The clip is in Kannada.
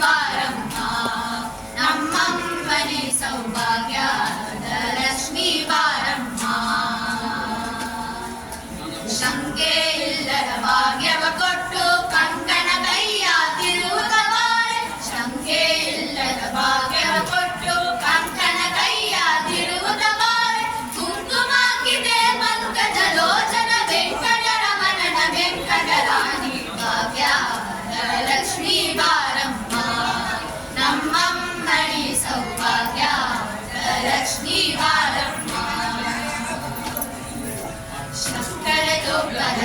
ಬಾರಮ್ಮ ನಮ್ಮಮ್ಮನೆ ಸೌಭಾಗ್ಯದ ಲಕ್ಷ್ಮೀ ಬಾರಮ್ಮ ಶಂಕೆ ಇಲ್ಲದ ಭಾಗ್ಯವ ಕೊಟ್ಟು ಕಂಕಣ ಕೈಯ ತಿರುವುದ ಬಾರೆ ಶಂಕೆ ಇಲ್ಲದ ಭಾಗ್ಯವ ಕೊಟ್ಟು ಕಂಕಣ ಕೈಯ ತಿರುವುದ ಬಾರೆ ಕುಂಕುಮಾಕಿದೆ ಪಂಕಜ ಲೋಚನ ವೆಂಕಟರಮಣನ ವೆಂಕಟರಾಣಿ ಭಾಗ್ಯದ ಲಕ್ಷ್ಮೀ ಬಾರಮ್ಮ ನಮ್ಮಮ್ಮನಿ ಸೌಭಾಗ್ಯದ ಲಕ್ಷ್ಮೀ ಬಾರಮ್ಮ ಶಂಕರ ತುಪ್ಪದ